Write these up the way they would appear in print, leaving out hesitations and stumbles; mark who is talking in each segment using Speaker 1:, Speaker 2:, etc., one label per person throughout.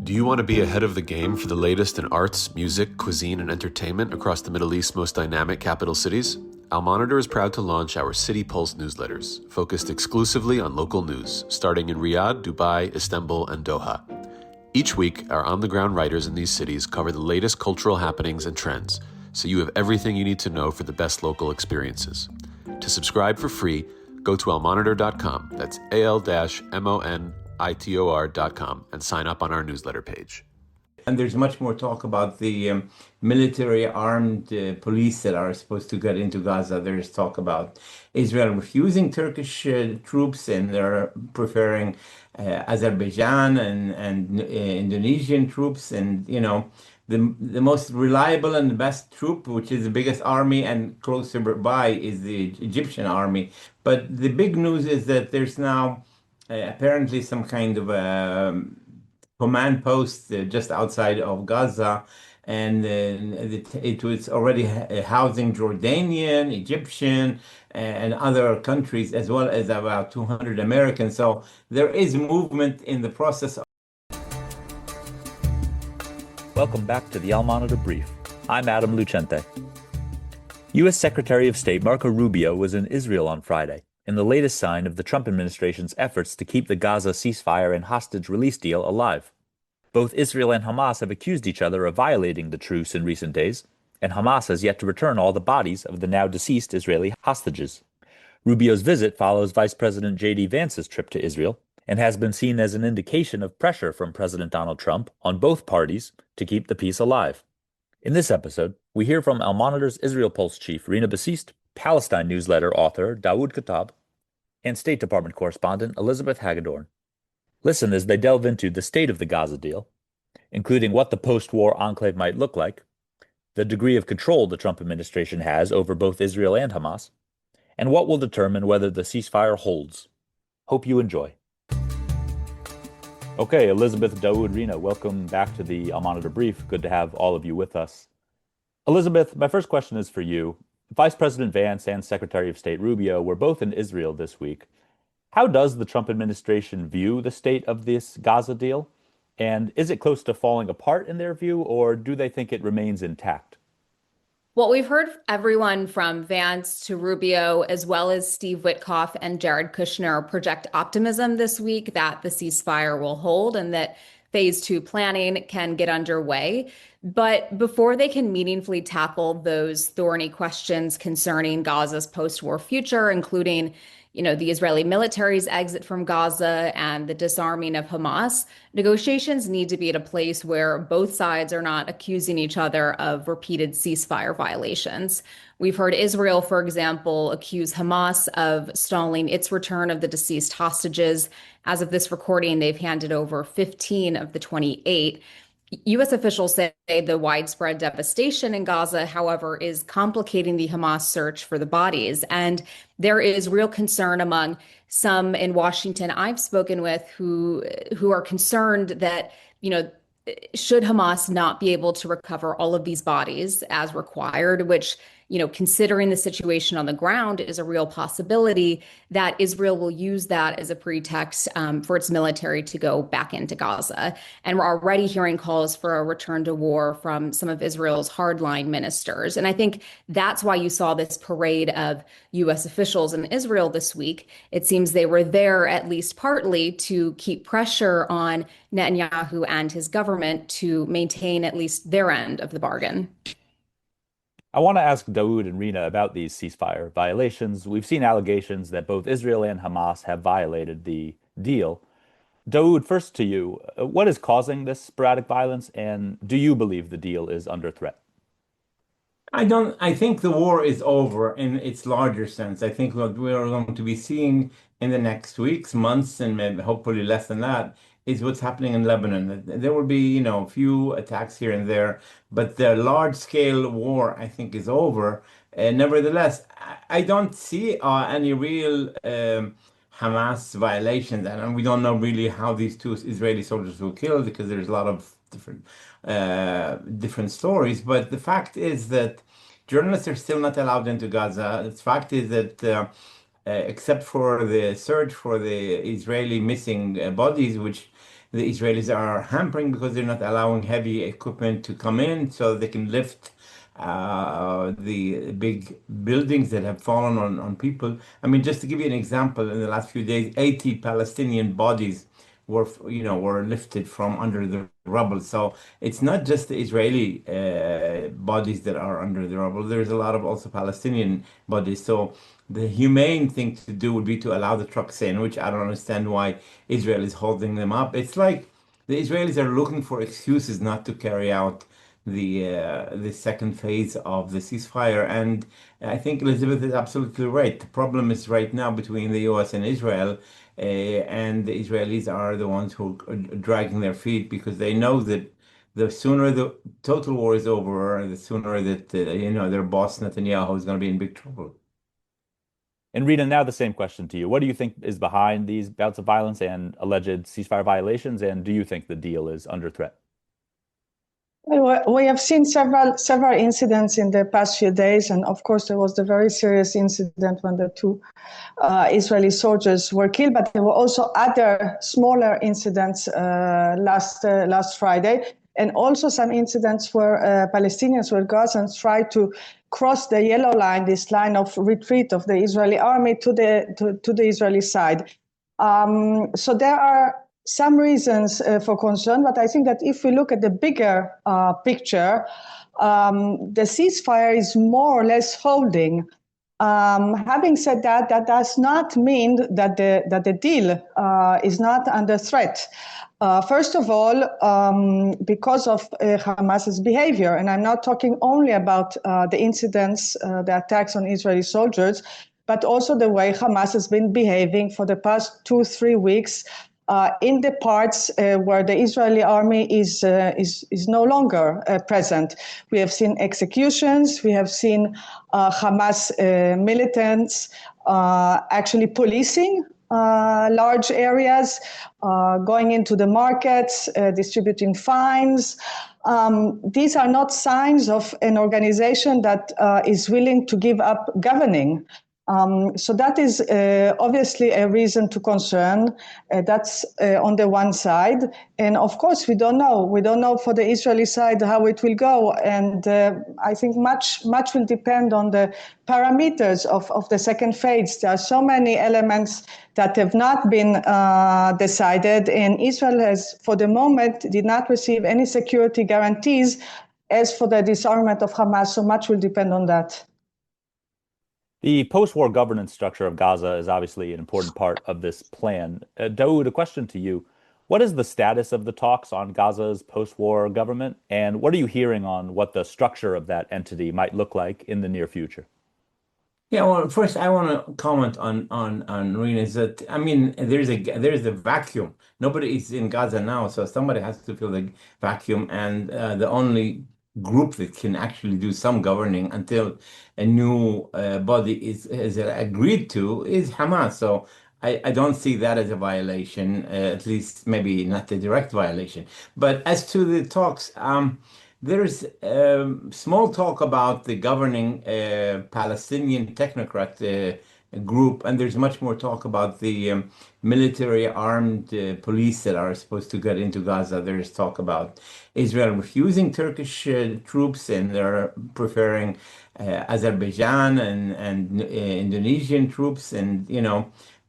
Speaker 1: Do you want to be ahead of the game for the latest in arts, music, cuisine, and entertainment across the Middle East's most dynamic capital cities? Al Monitor is proud to launch our City Pulse newsletters, focused exclusively on local news, starting in Riyadh, Dubai, Istanbul, and Doha. Each week, our on-the-ground writers in these cities cover the latest cultural happenings and trends, so you have everything you need to know for the best local experiences. To subscribe for free, go to almonitor.com, that's al-monitor.com, and sign up on our newsletter page.
Speaker 2: And there's much more talk about the military armed police that are supposed to get into Gaza. There's talk about Israel refusing Turkish troops, and they're preferring Azerbaijan and Indonesian troops. And, you know, the most reliable and the best troop, which is the biggest army and closer by, is the Egyptian army. But the big news is that there's now apparently some kind of command post just outside of Gaza, and it was already housing Jordanian, Egyptian, and other countries, as well as about 200 Americans. So there is movement in the process.
Speaker 3: Welcome back to the Al Monitor Brief. I'm Adam Lucente. U.S. Secretary of State Marco Rubio was in Israel on Friday, in the latest sign of the Trump administration's efforts to keep the Gaza ceasefire and hostage release deal alive. Both Israel and Hamas have accused each other of violating the truce in recent days, and Hamas has yet to return all the bodies of the now deceased Israeli hostages. Rubio's visit follows Vice President J.D. Vance's trip to Israel and has been seen as an indication of pressure from President Donald Trump on both parties to keep the peace alive. In this episode, we hear from Al Monitor's Israel Pulse chief Rina Bassist, Palestine newsletter author Daoud Kuttab, and State Department correspondent Elizabeth Hagedorn. Listen as they delve into the state of the Gaza deal, including what the post-war enclave might look like, the degree of control the Trump administration has over both Israel and Hamas, and what will determine whether the ceasefire holds. Hope you enjoy. Okay, Elizabeth, Daoud, Rina, welcome back to the Al Monitor Brief. Good to have all of you with us. Elizabeth, my first question is for you. Vice President Vance and Secretary of State Rubio were both in Israel this week. How does the Trump administration view the state of this Gaza deal? And is it close to falling apart in their view, or do they think it remains intact?
Speaker 4: Well, we've heard everyone from Vance to Rubio, as well as Steve Witkoff and Jared Kushner, project optimism this week that the ceasefire will hold and that phase 2 planning can get underway. But before they can meaningfully tackle those thorny questions concerning Gaza's post-war future, including the Israeli military's exit from Gaza and the disarming of Hamas, negotiations need to be at a place where both sides are not accusing each other of repeated ceasefire violations. We've heard Israel, for example, accuse Hamas of stalling its return of the deceased hostages. As of this recording, they've handed over 15 of the 28. U.S. officials say the widespread devastation in Gaza, however, is complicating the Hamas search for the bodies. And there is real concern among some in Washington I've spoken with who are concerned that, should Hamas not be able to recover all of these bodies as required, which, considering the situation on the ground is a real possibility, that Israel will use that as a pretext for its military to go back into Gaza. And we're already hearing calls for a return to war from some of Israel's hardline ministers. And I think that's why you saw this parade of U.S. officials in Israel this week. It seems they were there at least partly to keep pressure on Netanyahu and his government to maintain at least their end of the bargain.
Speaker 3: I want to ask Daoud and Rina about these ceasefire violations. We've seen allegations that both Israel and Hamas have violated the deal. Daoud, first to you, what is causing this sporadic violence, and do you believe the deal is under threat?
Speaker 2: I think the war is over in its larger sense. I think what we're going to be seeing in the next weeks, months, and maybe hopefully less than that, is what's happening in Lebanon. There will be, a few attacks here and there, but the large-scale war, I think, is over. Nevertheless, I don't see any real Hamas violations, and we don't know really how these two Israeli soldiers were killed because there's a lot of different stories. But the fact is that journalists are still not allowed into Gaza. The fact is that except for the search for the Israeli missing bodies, which the Israelis are hampering because they're not allowing heavy equipment to come in so they can lift the big buildings that have fallen on people. I mean, just to give you an example, in the last few days, 80 Palestinian bodies were lifted from under the rubble. So it's not just the Israeli bodies that are under the rubble. There's a lot of also Palestinian bodies. So the humane thing to do would be to allow the trucks in, which I don't understand why Israel is holding them up. It's like the Israelis are looking for excuses not to carry out the second phase of the ceasefire. And I think Elizabeth is absolutely right. The problem is right now between the U.S. and Israel, and the Israelis are the ones who are dragging their feet because they know that the sooner the total war is over, the sooner that their boss Netanyahu is going to be in big trouble.
Speaker 3: And Rina, now the same question to you. What do you think is behind these bouts of violence and alleged ceasefire violations? And do you think the deal is under threat?
Speaker 5: Well, we have seen several incidents in the past few days, and of course there was the very serious incident when the two Israeli soldiers were killed. But there were also other smaller incidents last Friday, and also some incidents where Palestinians, where Gazans tried to cross the yellow line, this line of retreat of the Israeli army to the Israeli side. So there are some reasons for concern, but I think that if we look at the bigger picture, the ceasefire is more or less holding. Having said that, that does not mean that the deal is not under threat. First of all, because of Hamas's behavior, and I'm not talking only about the incidents, the attacks on Israeli soldiers, but also the way Hamas has been behaving for the past 2-3 weeks in the parts where the Israeli army is no longer present. We have seen executions. We have seen Hamas militants actually policing large areas, going into the markets, distributing fines. These are not signs of an organization that is willing to give up governing. So that is obviously a reason to concern. That's on the one side. And of course, we don't know. We don't know for the Israeli side how it will go. And I think much will depend on the parameters of the second phase. There are so many elements that have not been decided. And Israel has, for the moment, did not receive any security guarantees as for the disarmament of Hamas. So much will depend on that.
Speaker 3: The post-war governance structure of Gaza is obviously an important part of this plan. Daoud, a question to you. What is the status of the talks on Gaza's post-war government? And what are you hearing on what the structure of that entity might look like in the near future?
Speaker 2: Yeah, well, first I want to comment on Rina is that I mean there's a vacuum. Nobody is in Gaza now, so somebody has to fill the vacuum, and the only group that can actually do some governing until a new body is agreed to is Hamas. So I don't see that as a violation, at least maybe not a direct violation. But as to the talks, there's small talk about the governing Palestinian technocrat group, and there's much more talk about the military armed police that are supposed to get into Gaza. There's talk about Israel refusing Turkish troops, and they're preferring Azerbaijan and Indonesian troops, and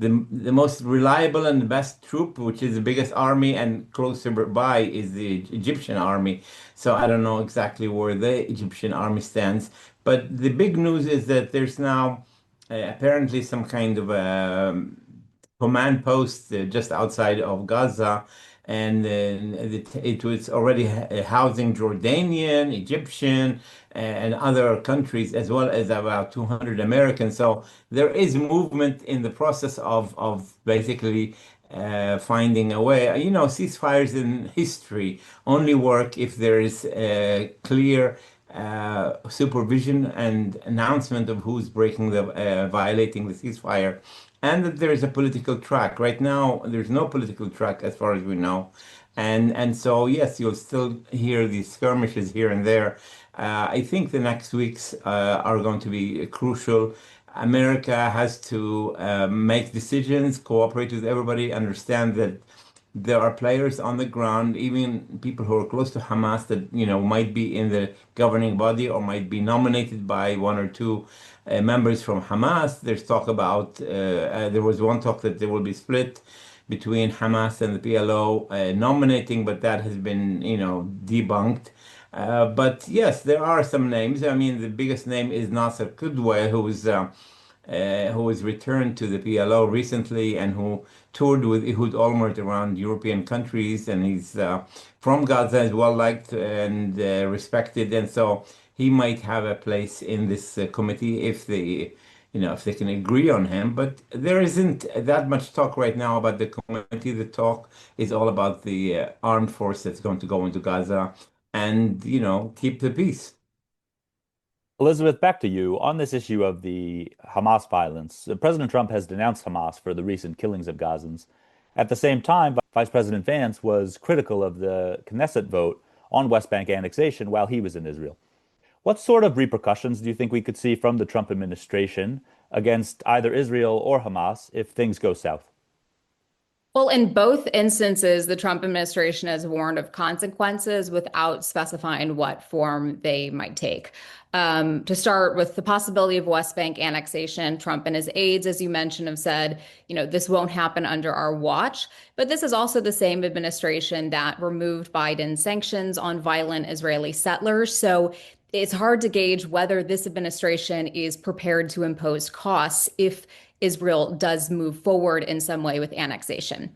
Speaker 2: the most reliable and the best troop, which is the biggest army and closer by, is the Egyptian army. So I don't know exactly where the Egyptian army stands. But the big news is that there's now apparently some kind of command post just outside of Gaza, and it was already housing Jordanian, Egyptian, and other countries, as well as about 200 Americans. So there is movement in the process of basically finding a way. Ceasefires in history only work if there is a clear supervision and announcement of who's violating the ceasefire, and that there is a political track. Right now, there's no political track as far as we know. And so, yes, you'll still hear these skirmishes here and there. I think the next weeks are going to be crucial. America has to make decisions, cooperate with everybody, understand that there are players on the ground, even people who are close to Hamas that, might be in the governing body or might be nominated by one or two members from Hamas. There's talk about, there was one talk that there will be split between Hamas and the PLO nominating, but that has been, debunked. But yes, there are some names. I mean, the biggest name is Nasser Kudwa, who was returned to the PLO recently and who toured with Ehud Olmert around European countries. And he's from Gaza, is well liked and respected. And so he might have a place in this committee if they can agree on him. But there isn't that much talk right now about the committee. The talk is all about the armed force that's going to go into Gaza and, keep the peace.
Speaker 3: Elizabeth, back to you. On this issue of the Hamas violence, President Trump has denounced Hamas for the recent killings of Gazans. At the same time, Vice President Vance was critical of the Knesset vote on West Bank annexation while he was in Israel. What sort of repercussions do you think we could see from the Trump administration against either Israel or Hamas if things go south?
Speaker 4: Well, in both instances, the Trump administration has warned of consequences without specifying what form they might take. To start with the possibility of West Bank annexation, Trump and his aides, as you mentioned, have said, this won't happen under our watch. But this is also the same administration that removed Biden's sanctions on violent Israeli settlers. So it's hard to gauge whether this administration is prepared to impose costs if Israel does move forward in some way with annexation.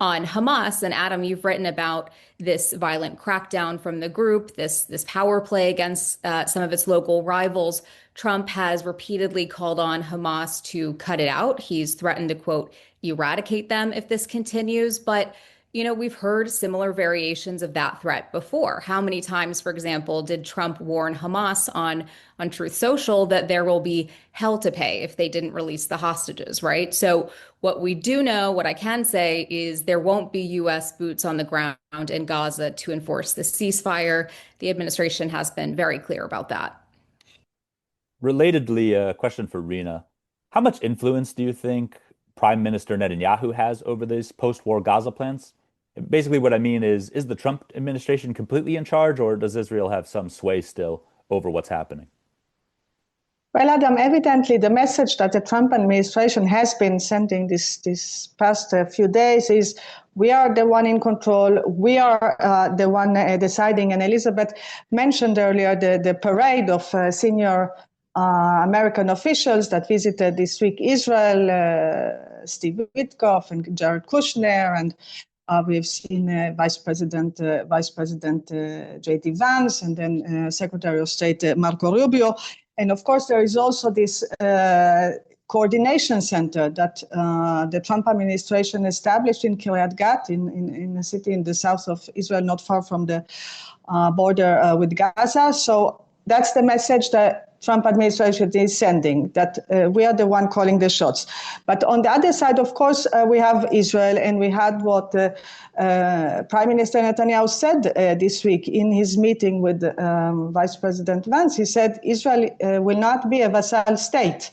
Speaker 4: On Hamas, and Adam, you've written about this violent crackdown from the group, this power play against some of its local rivals. Trump has repeatedly called on Hamas to cut it out. He's threatened to, quote, eradicate them if this continues. But we've heard similar variations of that threat before. How many times, for example, did Trump warn Hamas on Truth Social that there will be hell to pay if they didn't release the hostages, right? So what we do know, what I can say is there won't be U.S. boots on the ground in Gaza to enforce the ceasefire. The administration has been very clear about that.
Speaker 3: Relatedly, a question for Rina. How much influence do you think Prime Minister Netanyahu has over these post-war Gaza plans? Basically, what I mean is the Trump administration completely in charge, or does Israel have some sway still over what's happening?
Speaker 5: Well, Adam, evidently the message that the Trump administration has been sending this past few days is we are the one in control, we are the one deciding. And Elizabeth mentioned earlier the parade of senior American officials that visited this week Israel, Steve Witkoff and Jared Kushner, and we've seen Vice President J.D. Vance, and then Secretary of State Marco Rubio. And of course, there is also this coordination center that the Trump administration established in Kiryat Gat, in a city in the south of Israel, not far from the border with Gaza. So that's the message that Trump administration is sending, that we are the one calling the shots. But on the other side, of course, we have Israel, and we had what Prime Minister Netanyahu said this week in his meeting with Vice President Vance. He said Israel will not be a vassal state.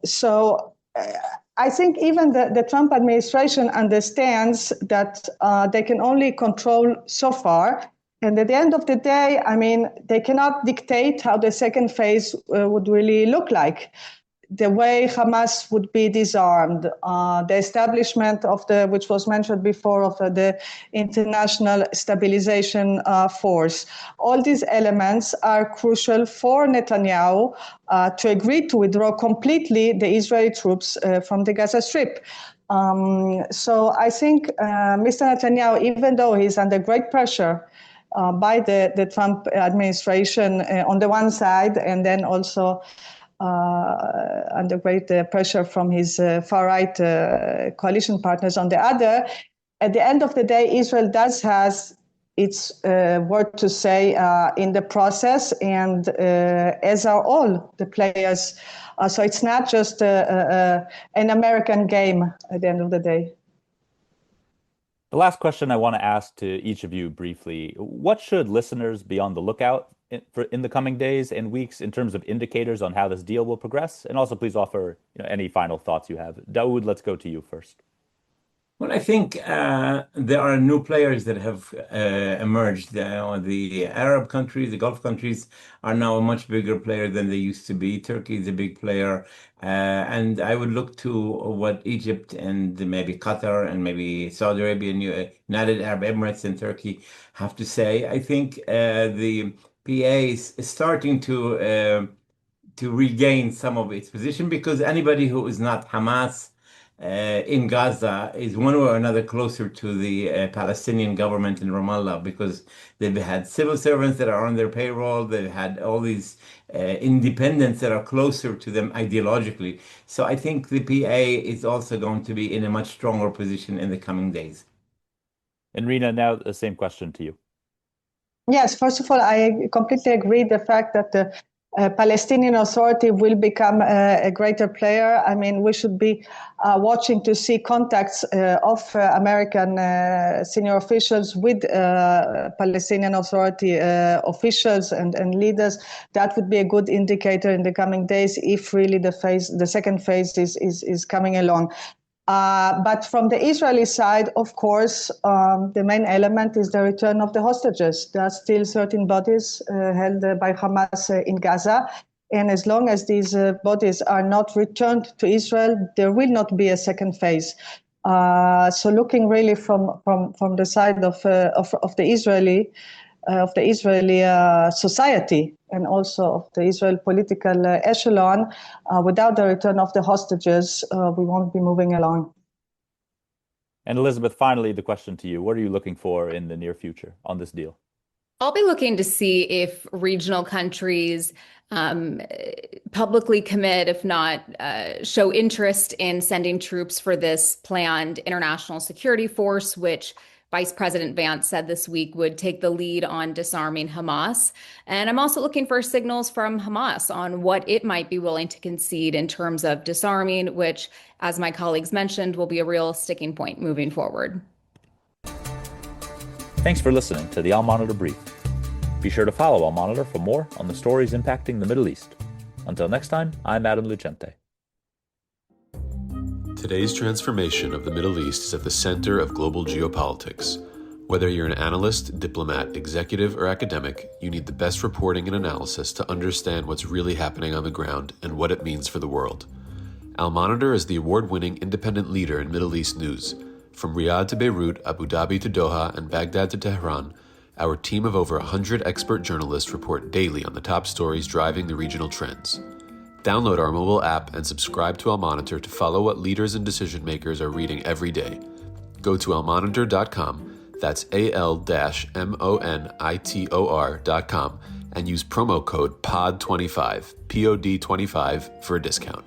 Speaker 5: So I think even the Trump administration understands that they can only control so far. And at the end of the day, I mean, they cannot dictate how the second phase would really look like. The way Hamas would be disarmed, the establishment of which was mentioned before, of the International Stabilization Force. All these elements are crucial for Netanyahu to agree to withdraw completely the Israeli troops from the Gaza Strip. So I think Mr. Netanyahu, even though he's under great pressure by the Trump administration on the one side, and then also under great pressure from his far-right coalition partners on the other, at the end of the day, Israel does has its word to say in the process, and as are all the players. So it's not just an American game at the end of the day.
Speaker 3: The last question I want to ask to each of you briefly, what should listeners be on the lookout in the coming days and weeks in terms of indicators on how this deal will progress? And also please offer any final thoughts you have. Daoud, let's go to you first.
Speaker 2: Well, I think there are new players that have emerged. The Arab countries, the Gulf countries, are now a much bigger player than they used to be. Turkey is a big player, and I would look to what Egypt and maybe Qatar and maybe Saudi Arabia and United Arab Emirates and Turkey have to say. I think the PA is starting to regain some of its position because anybody who is not Hamas in Gaza is one way or another closer to the Palestinian government in Ramallah because they've had civil servants that are on their payroll. They've had all these independents that are closer to them ideologically. So I think the PA is also going to be in a much stronger position in the coming days.
Speaker 3: And Rina, now the same question to you.
Speaker 5: Yes, first of all, I completely agree the fact that the Palestinian Authority will become a greater player. I mean, we should be watching to see contacts of American senior officials with Palestinian Authority officials and leaders. That would be a good indicator in the coming days if really the second phase is coming along. But from the Israeli side, of course, the main element is the return of the hostages. There are still 13 bodies held by Hamas in Gaza. And as long as these bodies are not returned to Israel, there will not be a second phase. So looking really from the side of the Israeli society and also of the Israel political echelon, without the return of the hostages, we won't be moving along.
Speaker 3: And Elizabeth, finally, the question to you. What are you looking for in the near future on this deal?
Speaker 4: I'll be looking to see if regional countries publicly commit, if not show interest in sending troops for this planned international security force, which Vice President Vance said this week would take the lead on disarming Hamas. And I'm also looking for signals from Hamas on what it might be willing to concede in terms of disarming, which, as my colleagues mentioned, will be a real sticking point moving forward.
Speaker 3: Thanks for listening to the Al Monitor Brief. Be sure to follow Al Monitor for more on the stories impacting the Middle East. Until next time, I'm Adam Lucente.
Speaker 1: Today's transformation of the Middle East is at the center of global geopolitics. Whether you're an analyst, diplomat, executive, or academic, you need the best reporting and analysis to understand what's really happening on the ground and what it means for the world. Al Monitor is the award-winning independent leader in Middle East news. From Riyadh to Beirut, Abu Dhabi to Doha, and Baghdad to Tehran, our team of over 100 expert journalists report daily on the top stories driving the regional trends. Download our mobile app and subscribe to Al Monitor to follow what leaders and decision makers are reading every day. Go to almonitor.com, that's AL-MONITOR.com, and use promo code POD25, POD25 for a discount.